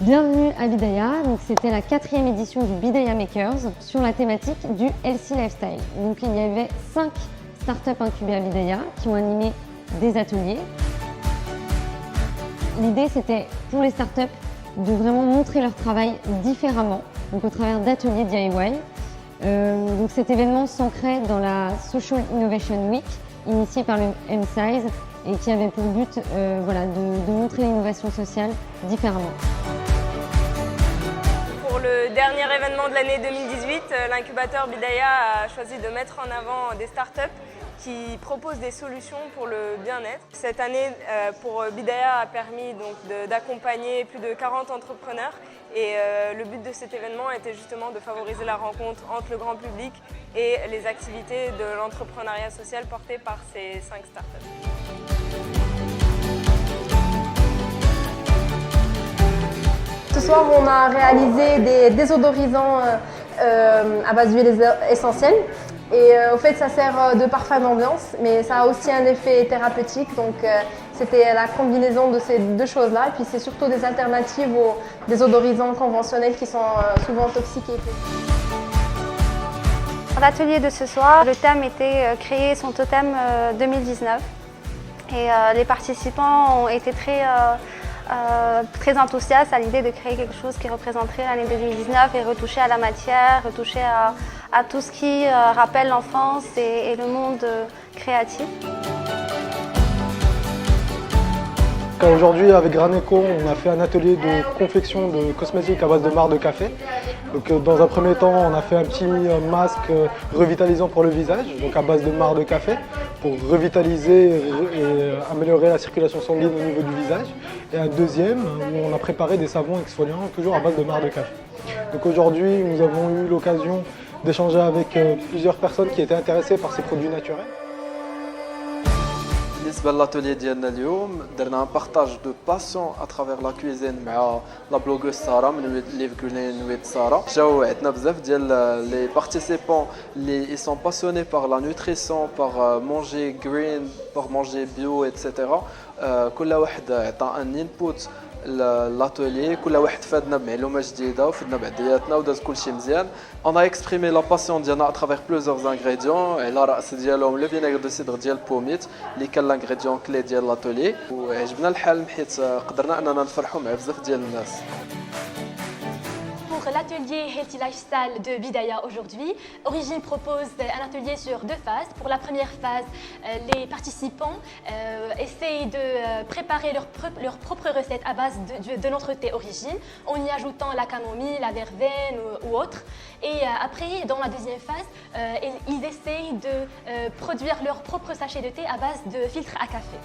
Bienvenue à Bidaya, c'était la 4e édition du Bidaya Makers sur la thématique du Healthy Lifestyle. Donc il y avait 5 startups incubées à Bidaya qui ont animé des ateliers. L'idée c'était pour les startups de vraiment montrer leur travail différemment, donc au travers d'ateliers DIY. Donc cet événement s'ancrait dans la Social Innovation Week initiée par le M-Size et qui avait pour but de montrer l'innovation sociale différemment. Pour le dernier événement de l'année 2018, l'incubateur Bidaya a choisi de mettre en avant des startups qui proposent des solutions pour le bien-être. Cette année, pour Bidaya a permis d'accompagner plus de 40 entrepreneurs et le but de cet événement était justement de favoriser la rencontre entre le grand public et les activités de l'entrepreneuriat social portées par ces 5 startups. Ce soir, on a réalisé des désodorisants à base d'huiles essentielles. Et au fait, ça sert de parfum d'ambiance, mais ça a aussi un effet thérapeutique. Donc, c'était la combinaison de ces deux choses-là. Et puis, c'est surtout des alternatives aux désodorisants conventionnels qui sont souvent toxiques et épais. Pour l'atelier de ce soir, le thème était créer son totem 2019. Et les participants ont été très enthousiastes à l'idée de créer quelque chose qui représenterait l'année 2019 et retoucher à la matière, retoucher à tout ce qui rappelle l'enfance et le monde créatif. Aujourd'hui, avec Graneco, on a fait un atelier de confection de cosmétiques à base de marc de café. Donc, dans un premier temps, on a fait un petit masque revitalisant pour le visage, donc à base de marc de café, pour revitaliser et améliorer la circulation sanguine au niveau du visage. Et un deuxième où on a préparé des savons exfoliants, toujours à base de marc de café. Donc aujourd'hui, nous avons eu l'occasion d'échanger avec plusieurs personnes qui étaient intéressées par ces produits naturels. بالنسبه للاتولي ديالنا اليوم درنا بارطاج دو باسيون اترافير لا كويزين مع لا بلوغوس ساره من لي فيكولين ويد ساره. جاو عندنا بزاف ديال لي بارتيسيبون اللي سون باسيوني بار لا نوتريسيون بار مونجي جرين بار مونجي بيو ايتترا. كل واحد عطى ان انبوت l'atelier, كل واحد فادنا بمعلومه جديده وفدنا بعضياتنا وداز كلشي مزيان. On a exprimé la passion ديالنا à travers plusieurs ingrédients. على راس ديالهم لو فينيغ دو سيدر ديال بوميت اللي كان لانغريديون كلي ديال لاتولي وعجبنا الحال حيت قدرنا اننا نفرحوا مع بزاف ديال الناس. Pour l'atelier Healthy Lifestyle de Bidaya aujourd'hui, Origine propose un atelier sur 2 phases. Pour la première phase, les participants essayent de préparer leur propre recette à base de notre thé Origine en y ajoutant la camomille, la verveine ou autre. Et après, dans la deuxième phase, ils essayent de produire leur propre sachet de thé à base de filtre à café.